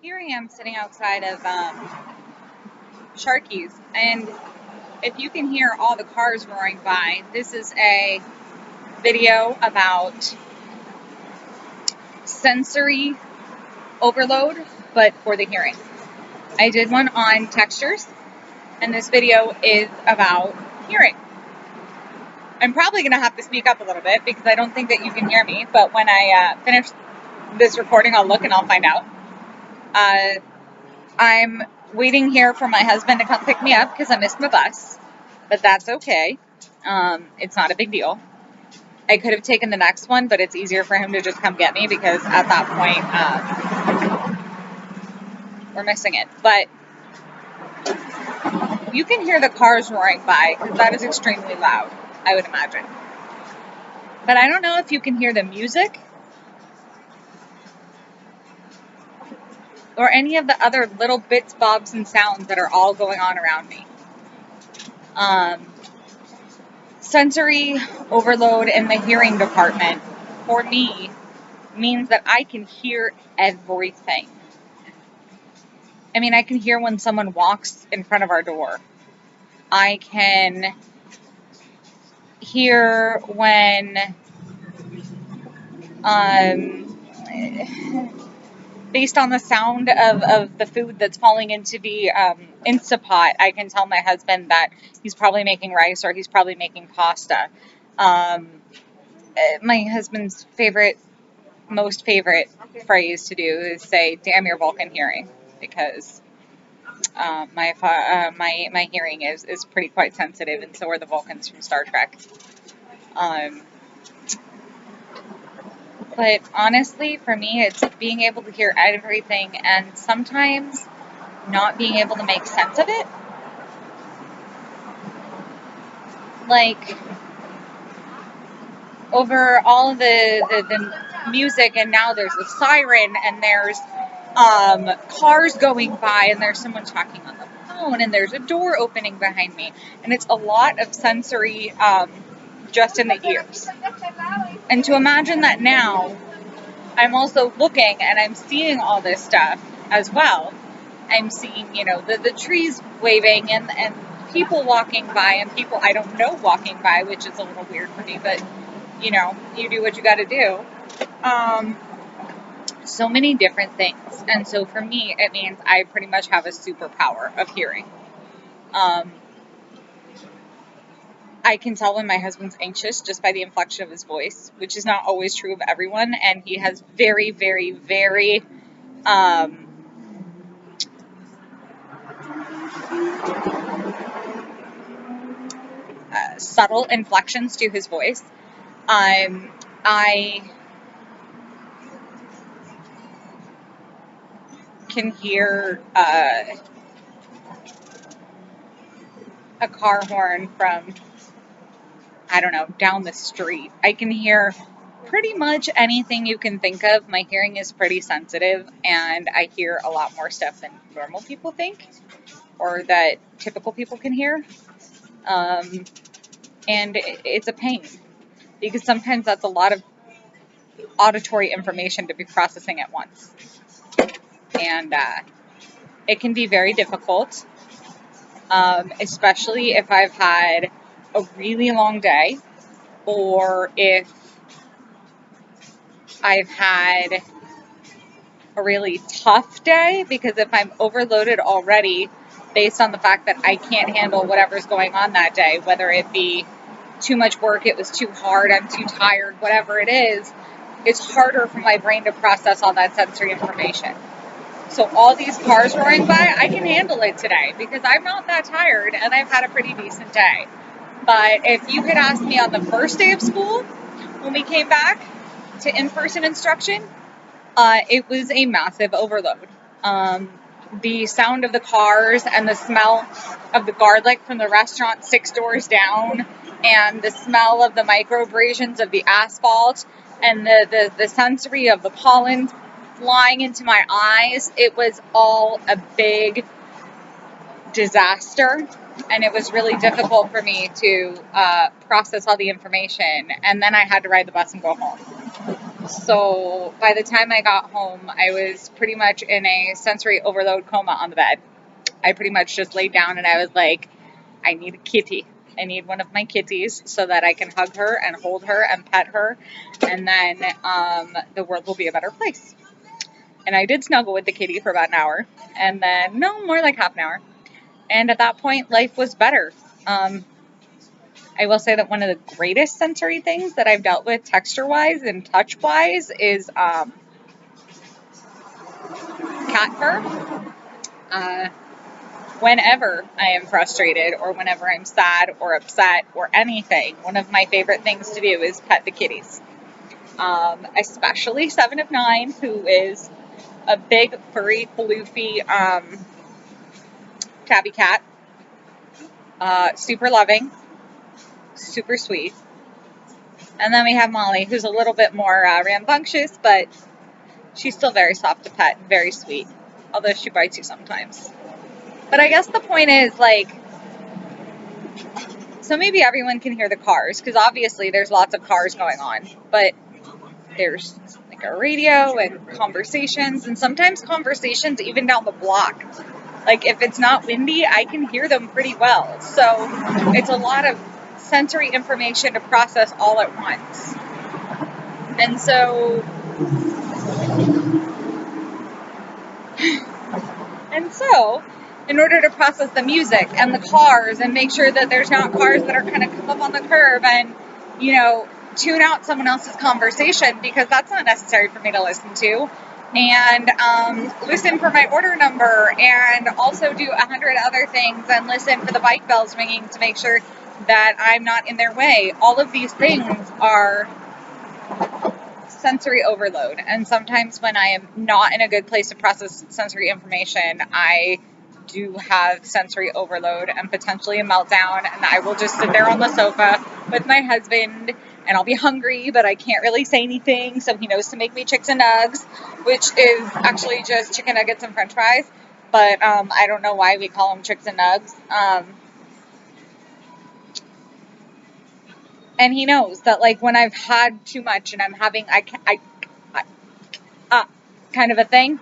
Here I am sitting outside of Sharky's, and if you can hear all the cars roaring by, this is a video about sensory overload, but for the hearing. I did one on textures, and this video is about hearing. I'm probably going to have to speak up a little bit because I don't think that you can hear me, but when I finish this recording, I'll look and I'll find out. I'm waiting here for my husband to come pick me up because I missed my bus, but that's okay. It's not a big deal. I could have taken the next one, but it's easier for him to just come get me because at that point, we're missing it. But you can hear the cars roaring by because that is extremely loud, I would imagine. But I don't know if you can hear the music or any of the other little bits, bobs, and sounds that are all going on around me. Sensory overload in the hearing department, for me, means that I can hear everything. I mean, I can hear when someone walks in front of our door. I can hear when, based on the sound of the food that's falling into the Instapot, I can tell my husband that he's probably making rice or he's probably making pasta. My husband's most favorite phrase to do is say, "Damn your Vulcan hearing," because my hearing is pretty quite sensitive, and so are the Vulcans from Star Trek. But honestly, for me, it's being able to hear everything and sometimes not being able to make sense of it. Like, over all the music, and now there's a siren, and there's cars going by, and there's someone talking on the phone, and there's a door opening behind me, and it's a lot of sensory just in the ears. And to imagine that now, I'm also looking and I'm seeing all this stuff as well. I'm seeing, the trees waving and people walking by and people I don't know walking by, which is a little weird for me, but, you do what you got to do. So many different things. And so for me, it means I pretty much have a superpower of hearing. I can tell when my husband's anxious just by the inflection of his voice, which is not always true of everyone. And he has very, very, very subtle inflections to his voice. I can hear a car horn from, I don't know, down the street. I can hear pretty much anything you can think of. My hearing is pretty sensitive, and I hear a lot more stuff than normal people think, or that typical people can hear. And it's a pain, because sometimes that's a lot of auditory information to be processing at once. And it can be very difficult, especially if I've had a really long day, or if I've had a really tough day, because if I'm overloaded already based on the fact that I can't handle whatever's going on that day, whether it be too much work, it was too hard, I'm too tired, whatever it is, it's harder for my brain to process all that sensory information. So all these cars roaring by, I can handle it today because I'm not that tired and I've had a pretty decent day. But if you had asked me on the first day of school, when we came back to in-person instruction, it was a massive overload. The sound of the cars and the smell of the garlic from the restaurant 6 doors down, and the smell of the microabrasions of the asphalt, and the sensory of the pollen flying into my eyes, it was all a big disaster, and it was really difficult for me to process all the information, and then I had to ride the bus and go home. So by the time I got home, I was pretty much in a sensory overload coma on the bed. I pretty much just laid down and I was like, I need a kitty. I need one of my kitties so that I can hug her and hold her and pet her, and then the world will be a better place. And I did snuggle with the kitty for about an hour, and then, no, more like half an hour. And at that point, life was better. Um, I will say that one of the greatest sensory things that I've dealt with texture-wise and touch-wise is cat fur. Uh, Whenever I am frustrated or whenever I'm sad or upset or anything, one of my favorite things to do is pet the kitties. Especially 7 of 9, who is a big, furry, floofy tabby cat. Super loving, super sweet. And then we have Molly, who's a little bit more rambunctious, but she's still very soft to pet and very sweet, although she bites you sometimes. But I guess the point is, like, so maybe everyone can hear the cars, because obviously there's lots of cars going on, but there's like a radio and conversations, and sometimes conversations even down the block. Like if it's not windy, I can hear them pretty well. So it's a lot of sensory information to process all at once. And so in order to process the music and the cars and make sure that there's not cars that are kind of come up on the curb and, tune out someone else's conversation, because that's not necessary for me to listen to, and listen for my order number, and also do 100 other things, and listen for the bike bells ringing to make sure that I'm not in their way. All of these things are sensory overload, and sometimes when I am not in a good place to process sensory information, I do have sensory overload and potentially a meltdown, and I will just sit there on the sofa with my husband, and I'll be hungry, but I can't really say anything, so he knows to make me chicks and nugs, which is actually just chicken nuggets and french fries, but I don't know why we call them chicks and nugs. And he knows that, like, when I've had too much and I'm having kind of a thing,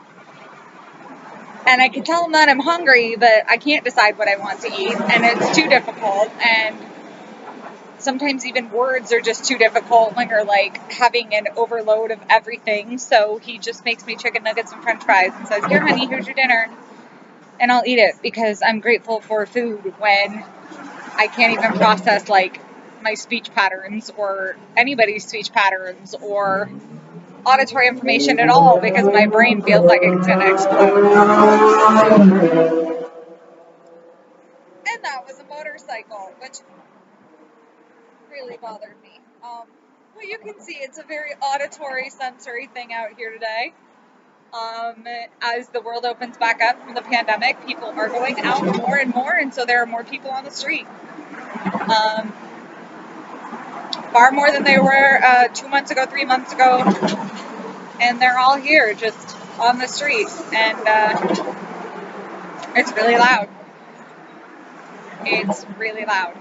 and I can tell him that I'm hungry, but I can't decide what I want to eat, and it's too difficult, and sometimes even words are just too difficult when you're, like, having an overload of everything, so he just makes me chicken nuggets and french fries and says, here, honey, here's your dinner, and I'll eat it, because I'm grateful for food when I can't even process, like, my speech patterns, or anybody's speech patterns, or auditory information at all, because my brain feels like it's going to explode. And that was a motorcycle, which really bothered me. Well, you can see it's a very auditory, sensory thing out here today. As the world opens back up from the pandemic, people are going out more and more, and so there are more people on the street. Far more than they were 2 months ago, 3 months ago, and they're all here just on the street, and it's really loud. It's really loud,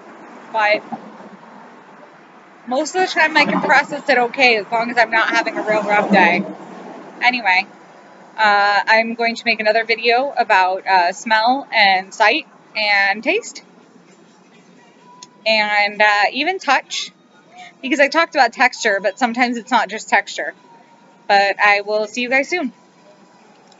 but most of the time I can process it okay as long as I'm not having a real rough day. Anyway, I'm going to make another video about smell and sight and taste and even touch, because I talked about texture, but sometimes it's not just texture. But I will see you guys soon.